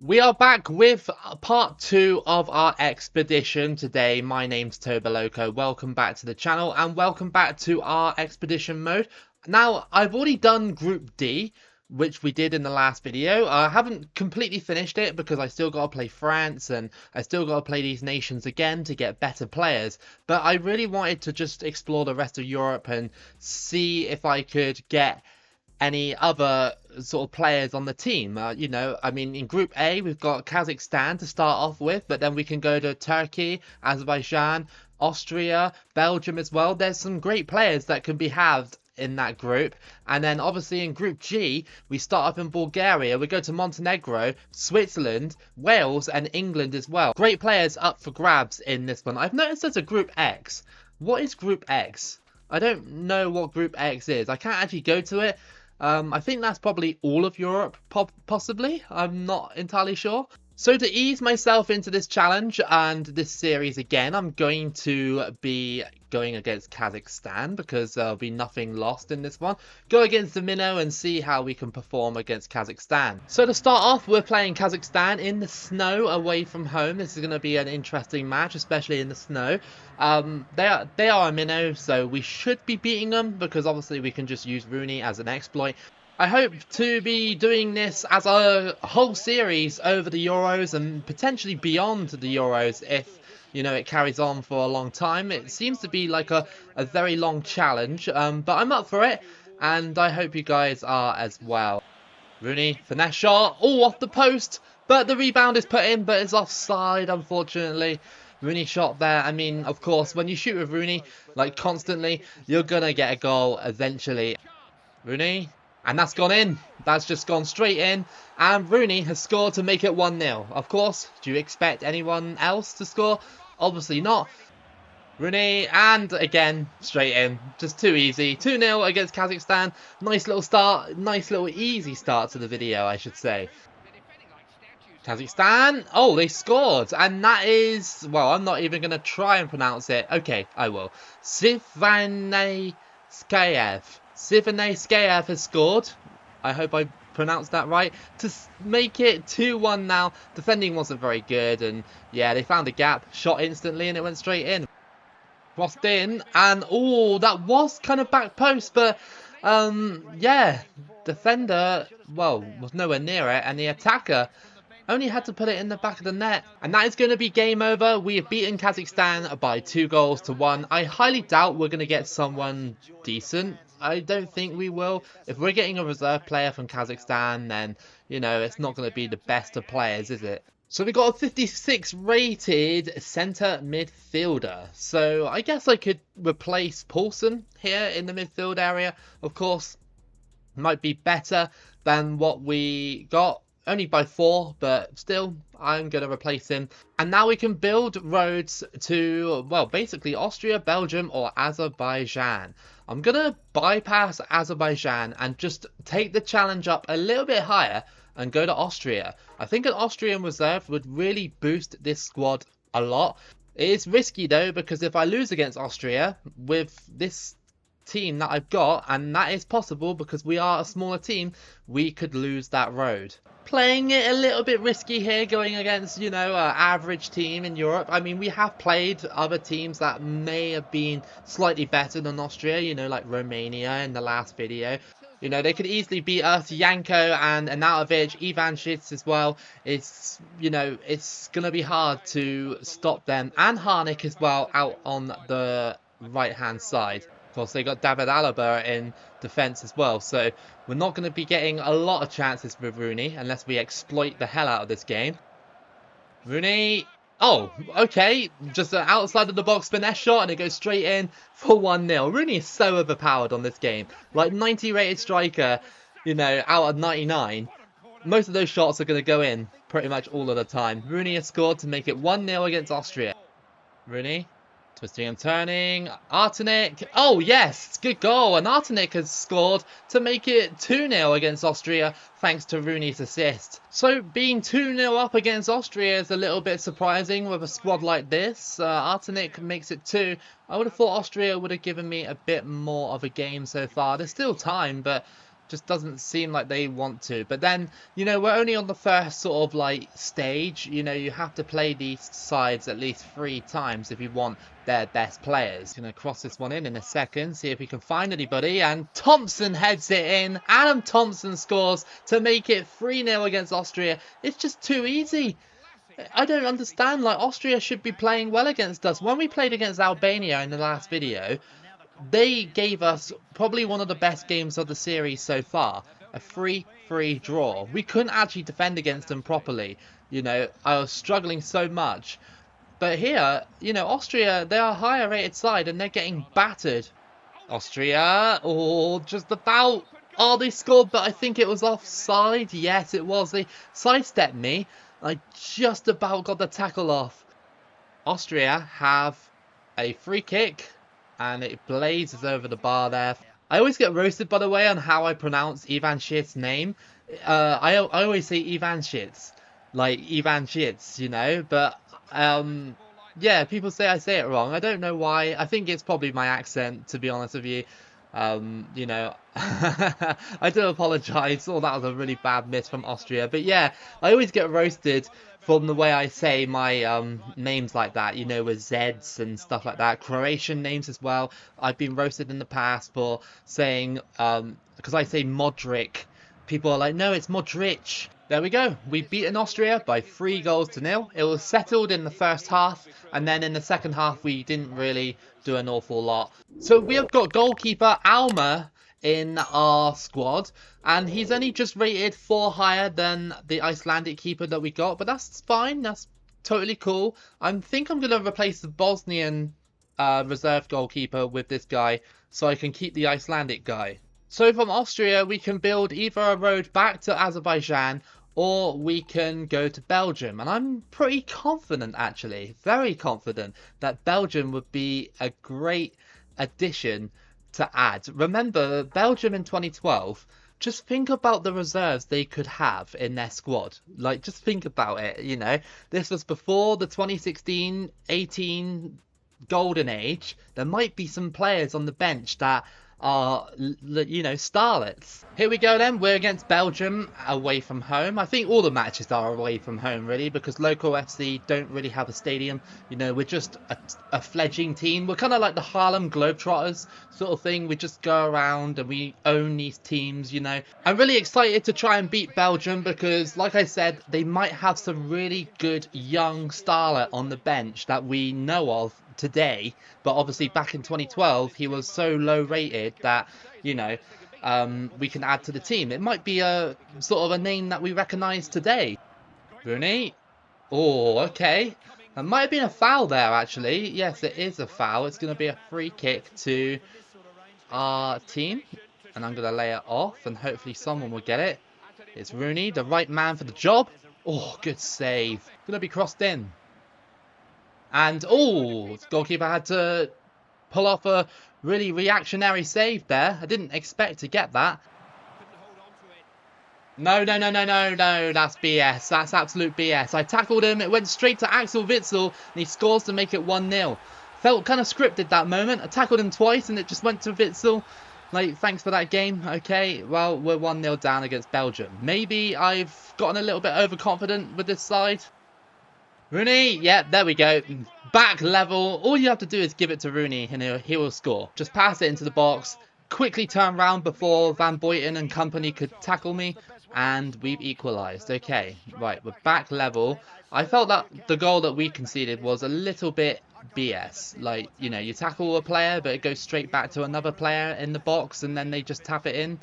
We are back with part 2 of our expedition today. My name's Toboloco. Welcome back to the channel and welcome back to our expedition mode. Now, I've already done Group D, which we did in the last video. I haven't completely finished it because I still got to play France and I still got to play these nations again to get better players. But I really wanted to just explore the rest of Europe and see if I could get any other sort of players on the team. I mean, in Group A, we've got Kazakhstan to start off with, but then we can go to Turkey, Azerbaijan, Austria, Belgium as well. There's some great players that can be halved in that group. And then obviously in Group G, we start up in Bulgaria. We go to Montenegro, Switzerland, Wales, and England as well. Great players up for grabs in this one. I've noticed there's a Group X. What is Group X? I don't know what Group X is. I can't actually go to it. I think that's probably all of Europe, possibly. I'm not entirely sure. So to ease myself into this challenge and this series again, I'm going to be going against Kazakhstan because there'll be nothing lost in this one. Go against the minnow and see how we can perform against Kazakhstan. So to start off, we're playing Kazakhstan in the snow away from home. This is going to be an interesting match, especially in the snow. They are a minnow, so we should be beating them because obviously we can just use Rooney as an exploit. I hope to be doing this as a whole series over the Euros and potentially beyond the Euros if, you know, it carries on for a long time. It seems to be like a very long challenge, but I'm up for it and I hope you guys are as well. Rooney, finesse shot, all off the post, but the rebound is put in, but it's offside, unfortunately. Rooney shot there. I mean, of course, when you shoot with Rooney, like constantly, you're going to get a goal eventually. Rooney. And that's gone in. That's just gone straight in. And Rooney has scored to make it 1-0. Of course, do you expect anyone else to score? Obviously not. Rooney, and again, straight in. Just too easy. 2-0 against Kazakhstan. Nice little start. Nice little easy start to the video, I should say. Kazakhstan. Oh, they scored. And that is, well, I'm not even going to try and pronounce it. Okay, I will. Sivanay Skayev. Sivanay Skayev has scored. I hope I pronounced that right. To make it 2-1 now. Defending wasn't very good. And yeah, they found a gap. Shot instantly and it went straight in. Crossed in. And oh, that was kind of back post. But yeah, defender, well, was nowhere near it. And the attacker only had to put it in the back of the net. And that is going to be game over. We have beaten Kazakhstan by 2-1. I highly doubt we're going to get someone decent. I don't think we will. If we're getting a reserve player from Kazakhstan, then, you know, it's not going to be the best of players, is it? So we got a 56 rated centre midfielder. So I guess I could replace Paulson here in the midfield area. Of course, might be better than what we got. Only by 4, but still, I'm going to replace him. And now we can build roads to, well, basically Austria, Belgium, or Azerbaijan. I'm going to bypass Azerbaijan and just take the challenge up a little bit higher and go to Austria. I think an Austrian reserve would really boost this squad a lot. It is risky, though, because if I lose against Austria with this team that I've got, and that is possible because we are a smaller team, we could lose that road. Playing it a little bit risky here, going against, you know, an average team in Europe. I mean, we have played other teams that may have been slightly better than Austria, you know, like Romania in the last video. You know, they could easily beat us. Yanko and Anatovic, Ivanchitz as well. It's, you know, it's going to be hard to stop them. And Harnik as well out on the right-hand side. Of course, they got David Alaba in defence as well, so we're not going to be getting a lot of chances with Rooney unless we exploit the hell out of this game. Rooney, oh, okay, just an outside of the box finesse shot and it goes straight in for 1-0. Rooney is so overpowered on this game, like 90 rated striker, you know, out of 99. Most of those shots are going to go in pretty much all of the time. Rooney has scored to make it 1-0 against Austria. Rooney. Twisting and turning. Artenik. Oh, yes. Good goal. And Artenik has scored to make it 2-0 against Austria thanks to Rooney's assist. So being 2-0 up against Austria is a little bit surprising with a squad like this. Artenik makes it 2. I would have thought Austria would have given me a bit more of a game so far. There's still time, but Just doesn't seem like they want to. But then, you know, we're only on the first sort of like stage. You know, you have to play these sides at least 3 times if you want their best players. Gonna cross this one in a second, see if we can find anybody. And Thompson heads it in. Adam Thompson scores to make it 3-0 against Austria. It's just too easy. I don't understand. Like, Austria should be playing well against us. When we played against Albania in the last video, they gave us probably one of the best games of the series so far. A 3-3 draw. We couldn't actually defend against them properly. You know, I was struggling so much. But here, you know, Austria, they are a higher rated side and they're getting battered. Austria, oh, just about. Oh, they scored, but I think it was offside. Yes, it was. They sidestepped me. I just about got the tackle off. Austria have a free kick. And it blazes over the bar there. I always get roasted, by the way, on how I pronounce Ivan Shit's name. I always say Ivan Shits. Like, Ivan Shits, you know. But, yeah, people say I say it wrong. I don't know why. I think it's probably my accent, to be honest with you. You know, I do apologise. Oh, that was a really bad miss from Austria. But yeah, I always get roasted from the way I say my names like that, you know, with Zs and stuff like that. Croatian names as well. I've been roasted in the past for saying, because I say Modric. People are like, no, it's Modric. There we go. We've beaten Austria by 3-0. It was settled in the first half, and then in the second half we didn't really do an awful lot. So we have got goalkeeper Alma in our squad, and he's only just rated 4 higher than the Icelandic keeper that we got, but that's fine. That's totally cool. I think I'm going to replace the Bosnian reserve goalkeeper with this guy so I can keep the Icelandic guy. So from Austria, we can build either a road back to Azerbaijan or we can go to Belgium. And I'm pretty confident, actually, very confident, that Belgium would be a great addition to add. Remember, Belgium in 2012, just think about the reserves they could have in their squad. Like, just think about it, you know. This was before the 2016-18 golden age. There might be some players on the bench that are, you know, starlets. Here we go then. We're against Belgium away from home. I think all the matches are away from home, really, because Loco FC don't really have a stadium. You know, we're just a fledgling team. We're kind of like the Harlem Globetrotters sort of thing. We just go around and we own these teams, you know. I'm really excited to try and beat Belgium because, like I said, they might have some really good young starlet on the bench that we know of today, but obviously back in 2012 he was so low rated that, you know, we can add to the team. It might be a sort of a name that we recognise today. Rooney. Oh, okay. That might have been a foul there, actually. Yes, it is a foul. It's going to be a free kick to our team, and I'm going to lay it off and hopefully someone will get it. It's Rooney, the right man for the job. Oh, good save. Going to be crossed in. And, oh, the goalkeeper had to pull off a really reactionary save there. I didn't expect to get that. No, that's BS. That's absolute BS. I tackled him. It went straight to Axel Witsel, and he scores to make it 1-0. Felt kind of scripted that moment. I tackled him twice, and it just went to Witsel. Like, thanks for that game. Okay, well, we're 1-0 down against Belgium. Maybe I've gotten a little bit overconfident with this side. Rooney, yeah, there we go. Back level. All you have to do is give it to Rooney and he will score. Just pass it into the box. Quickly turn around before Van Boyten and company could tackle me. And we've equalised. Okay, right, we're back level. I felt that the goal that we conceded was a little bit BS. Like, you know, you tackle a player, but it goes straight back to another player in the box and then they just tap it in.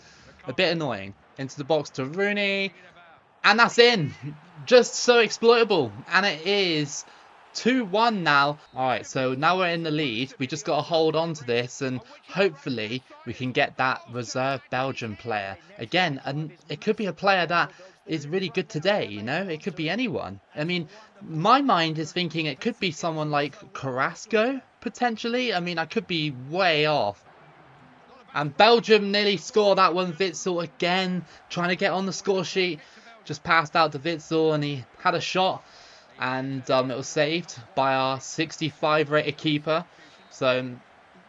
A bit annoying. Into the box to Rooney. And that's in. Just so exploitable. And it is 2-1 now. Alright, so now we're in the lead. We just got to hold on to this and hopefully we can get that reserve Belgian player. Again, and it could be a player that is really good today, you know? It could be anyone. I mean, my mind is thinking it could be someone like Carrasco, potentially. I mean, I could be way off. And Belgium nearly score that one. Witsel again, trying to get on the score sheet. Just passed out to Witsel and he had a shot and it was saved by our 65 rated keeper. So,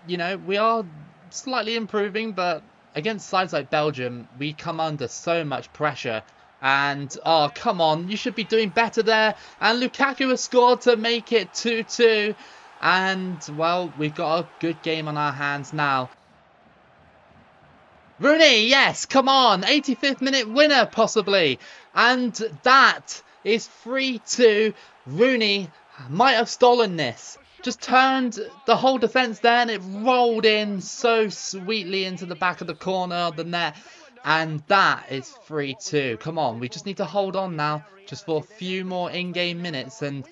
you know, we are slightly improving, but against sides like Belgium, we come under so much pressure. And, oh, come on, you should be doing better there. And Lukaku has scored to make it 2-2. And, well, we've got a good game on our hands now. Rooney, yes, come on, 85th minute winner, possibly. And that is 3-2. Rooney might have stolen this. Just turned the whole defence there and it rolled in so sweetly into the back of the corner of the net. And that is 3-2. Come on, we just need to hold on now just for a few more in-game minutes and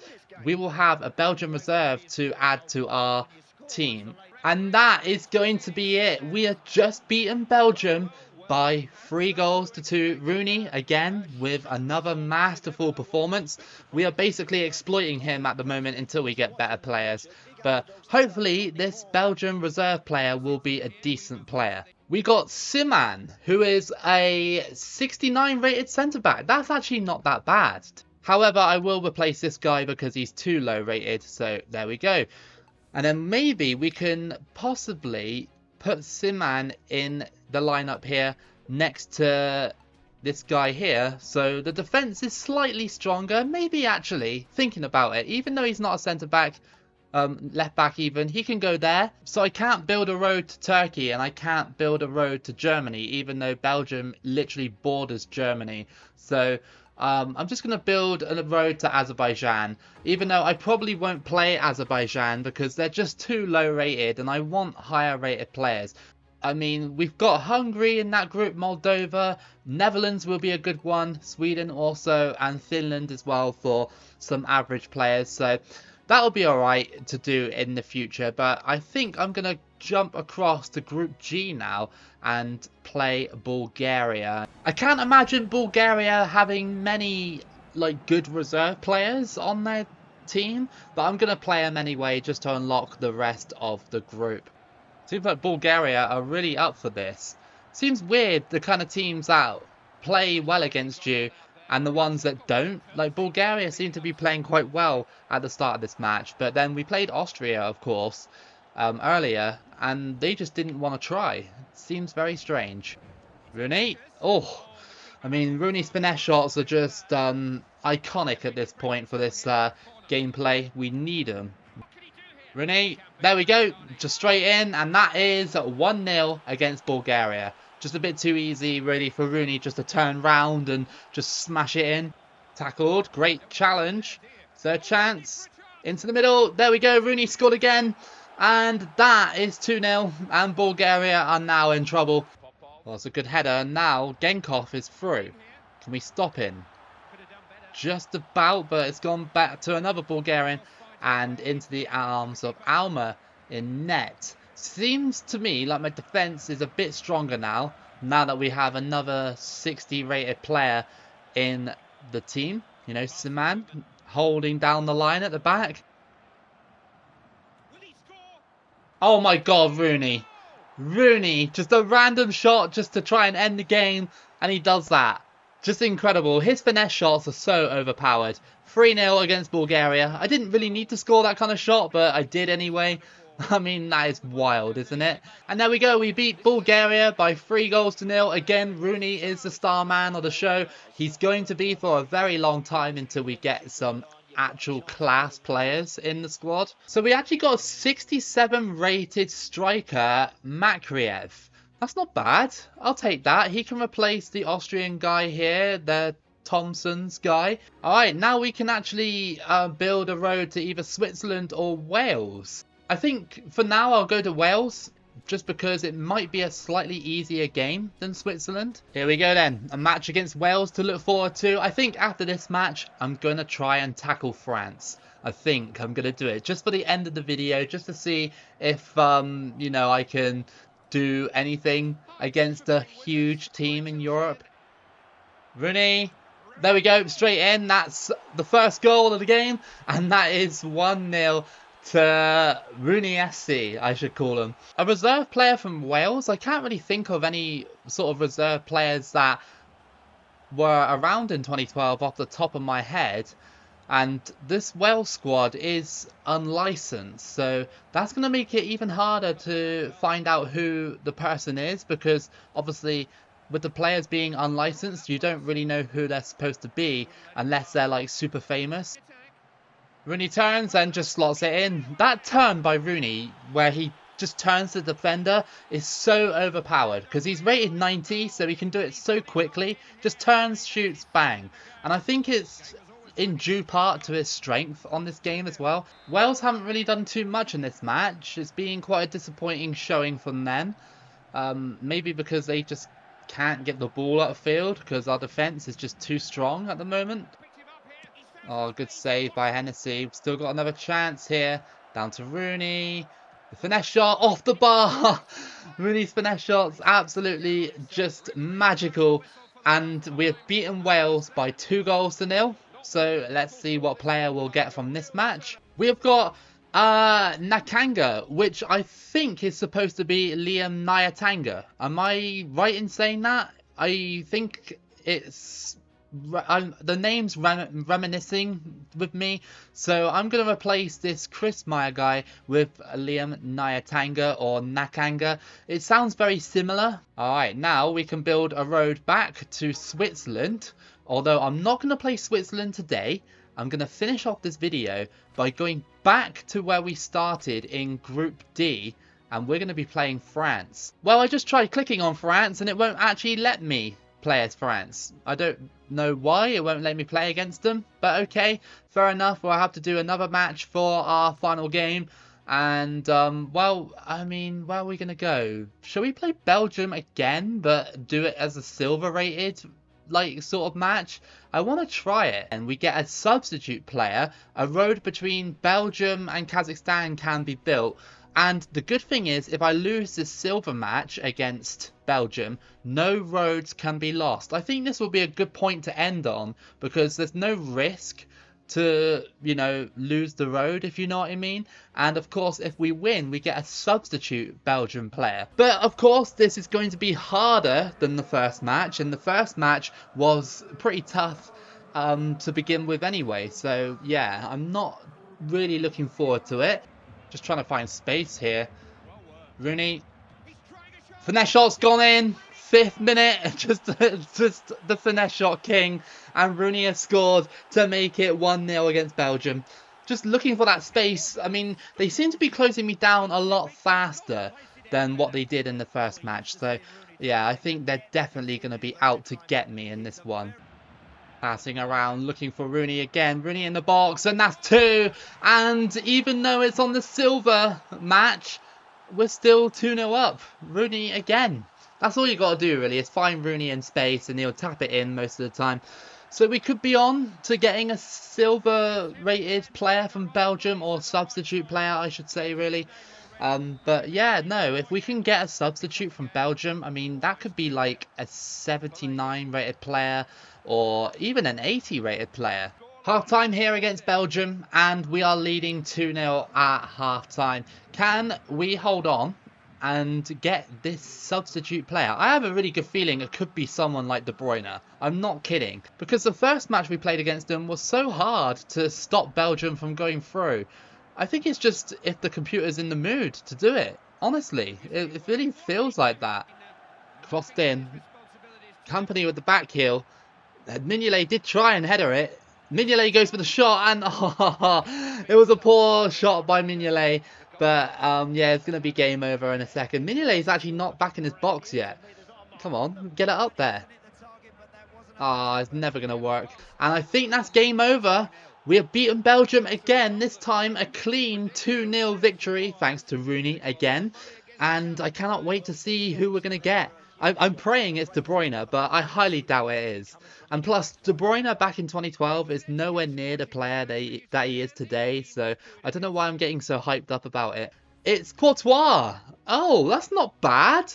we will have a Belgian reserve to add to our team. And that is going to be it. We have just beaten Belgium by 3-2. Rooney, again, with another masterful performance. We are basically exploiting him at the moment until we get better players. But hopefully this Belgian reserve player will be a decent player. We got Siman, who is a 69 rated centre-back. That's actually not that bad. However, I will replace this guy because he's too low rated. So there we go. And then maybe we can possibly put Siman in the lineup here next to this guy here. So the defence is slightly stronger. Maybe actually, thinking about it, even though he's not a centre-back, left back even, he can go there. So I can't build a road to Turkey and I can't build a road to Germany, even though Belgium literally borders Germany. So I'm just going to build a road to Azerbaijan, even though I probably won't play Azerbaijan because they're just too low rated and I want higher rated players. I mean, we've got Hungary in that group, Moldova, Netherlands will be a good one, Sweden also, and Finland as well for some average players. So that'll be alright to do in the future, but I think I'm going to jump across to Group G now and play Bulgaria. I can't imagine Bulgaria having many good reserve players on their team, but I'm going to play them anyway just to unlock the rest of the group. Seems like Bulgaria are really up for this. Seems weird the kind of teams that play well against you and the ones that don't. Like Bulgaria seem to be playing quite well at the start of this match, but then we played Austria, of course, earlier, and they just didn't want to try. It seems very strange. Rooney, oh, I mean Rooney's finesse shots are just iconic at this point for this gameplay. We need them. Rooney, there we go, just straight in, and that is 1-0 against Bulgaria. Just a bit too easy really for Rooney just to turn round and just smash it in. Tackled, great challenge. Third chance, into the middle, there we go, Rooney scored again. And that is 2-0, and Bulgaria are now in trouble. Well, it's a good header, now Genkov is through. Can we stop him? Just about, but it's gone back to another Bulgarian. And into the arms of Alma in net. Seems to me like my defence is a bit stronger now that we have another 60 rated player in the team. You know, Siman holding down the line at the back. Oh my god, Rooney. Rooney, just a random shot just to try and end the game, and he does that. Just incredible. His finesse shots are so overpowered. 3-0 against Bulgaria. I didn't really need to score that kind of shot, but I did anyway. I mean, that is wild, isn't it? And there we go. We beat Bulgaria by 3-0. Again, Rooney is the star man of the show. He's going to be for a very long time until we get some actual class players in the squad. So we actually got a 67 rated striker, Makriev. That's not bad. I'll take that. He can replace the Austrian guy here, the Thompson's guy. Alright, now we can actually build a road to either Switzerland or Wales. I think for now I'll go to Wales, just because it might be a slightly easier game than Switzerland. Here we go then, a match against Wales to look forward to. I think after this match I'm going to try and tackle France. I think I'm going to do it just for the end of the video, just to see if you know, I can do anything against a huge team in Europe. Rooney, there we go, straight in. That's the first goal of the game, and that is 1-0 to Rooney SC, I should call him. A reserve player from Wales. I can't really think of any sort of reserve players that were around in 2012 off the top of my head. And this Wales squad is unlicensed, so that's going to make it even harder to find out who the person is, because obviously with the players being unlicensed, you don't really know who they're supposed to be unless they're like super famous. Rooney turns and just slots it in. That turn by Rooney, where he just turns the defender, is so overpowered because he's rated 90, so he can do it so quickly. Just turns, shoots, bang. And I think it's in due part to his strength on this game as well. Wales haven't really done too much in this match. It's been quite a disappointing showing from them. Maybe because they just can't get the ball out of field because our defence is just too strong at the moment. Oh, good save by Hennessy. We've still got another chance here. Down to Rooney. The finesse shot off the bar. Rooney's finesse shot's absolutely just magical. And we have beaten Wales by 2-0. So let's see what player we'll get from this match. We have got Nakanga, which I think is supposed to be Liam Nyatanga. Am I right in saying that? I think it's... the name's reminiscing with me, so I'm going to replace this Chris Meyer guy with Liam Nyatanga or Nakanga. It sounds very similar. Alright, now we can build a road back to Switzerland, although I'm not going to play Switzerland today. I'm going to finish off this video by going back to where we started in Group D, and we're going to be playing France. Well, I just tried clicking on France and it won't actually let me play as France. I don't know why it won't let me play against them, but okay, fair enough. We'll have to do another match for our final game. And well, I mean, where are we gonna go? Shall we play Belgium again, but do it as a silver rated like sort of match? I want to try it. And we get a substitute player. A road between Belgium and Kazakhstan can be built. And the good thing is, if I lose this silver match against Belgium, no roads can be lost. I think this will be a good point to end on, because there's no risk to, you know, lose the road, if you know what I mean. And of course, if we win, we get a substitute Belgian player. But of course, this is going to be harder than the first match, and the first match was pretty tough to begin with anyway. So yeah, I'm not really looking forward to it. Just trying to find space here. Rooney. Finesse shot's gone in. 5th minute. Just the finesse shot king. And Rooney has scored to make it 1-0 against Belgium. Just looking for that space. I mean, they seem to be closing me down a lot faster than what they did in the first match. So, yeah, I think they're definitely going to be out to get me in this one. Passing around, looking for Rooney again. Rooney in the box, and that's 2. And even though it's on the silver match, we're still 2-0 up. Rooney again. That's all you got to do, really, is find Rooney in space, and he'll tap it in most of the time. So we could be on to getting a silver-rated player from Belgium, or substitute player, I should say, really. But yeah, no, if we can get a substitute from Belgium, I mean, that could be like a 79 rated player or even an 80 rated player. Half time here against Belgium, and we are leading 2-0 at half time. Can we hold on and get this substitute player? I have a really good feeling it could be someone like De Bruyne. I'm not kidding, because the first match we played against them was so hard to stop Belgium from going through. I think it's just if the computer's in the mood to do it. Honestly, it really feels like that. Crossed in. Company with the back heel. Mignolet did try and header it. Mignolet goes for the shot, and it was a poor shot by Mignolet. But yeah, it's going to be game over in a second. Mignolet's actually not back in his box yet. Come on, get it up there. It's never going to work. And I think that's game over. We have beaten Belgium again, this time a clean 2-0 victory, thanks to Rooney again. And I cannot wait to see who we're going to get. I'm praying it's De Bruyne, but I highly doubt it is. And plus, De Bruyne back in 2012 is nowhere near the player that he is today, so I don't know why I'm getting so hyped up about it. It's Courtois! Oh, that's not bad!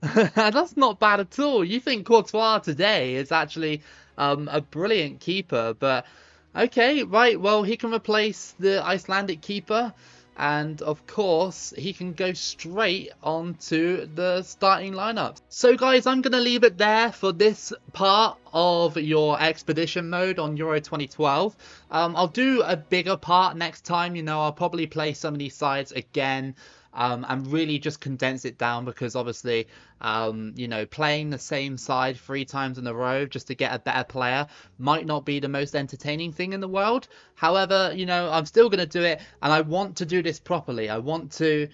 That's not bad at all. You think Courtois today is actually a brilliant keeper, but... Okay, right, well, he can replace the Icelandic keeper. and of course he can go straight onto the starting lineup. So guys, I'm gonna leave it there for this part of your expedition mode on Euro 2012. I'll do a bigger part next time. You know, I'll probably play some of these sides again, and really just condense it down, because obviously, you know, playing the same side 3 times in a row just to get a better player might not be the most entertaining thing in the world. However, you know, I'm still going to do it, and I want to do this properly. I want to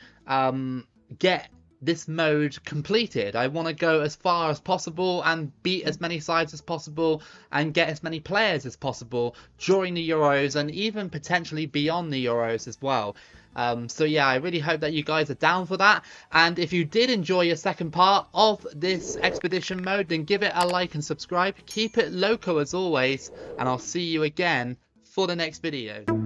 get this mode completed. I want to go as far as possible and beat as many sides as possible and get as many players as possible during the Euros, and even potentially beyond the Euros as well. So yeah, I really hope that you guys are down for that. And if you did enjoy your second part of this expedition mode, then give it a like and subscribe. Keep it loco as always, and I'll see you again for the next video.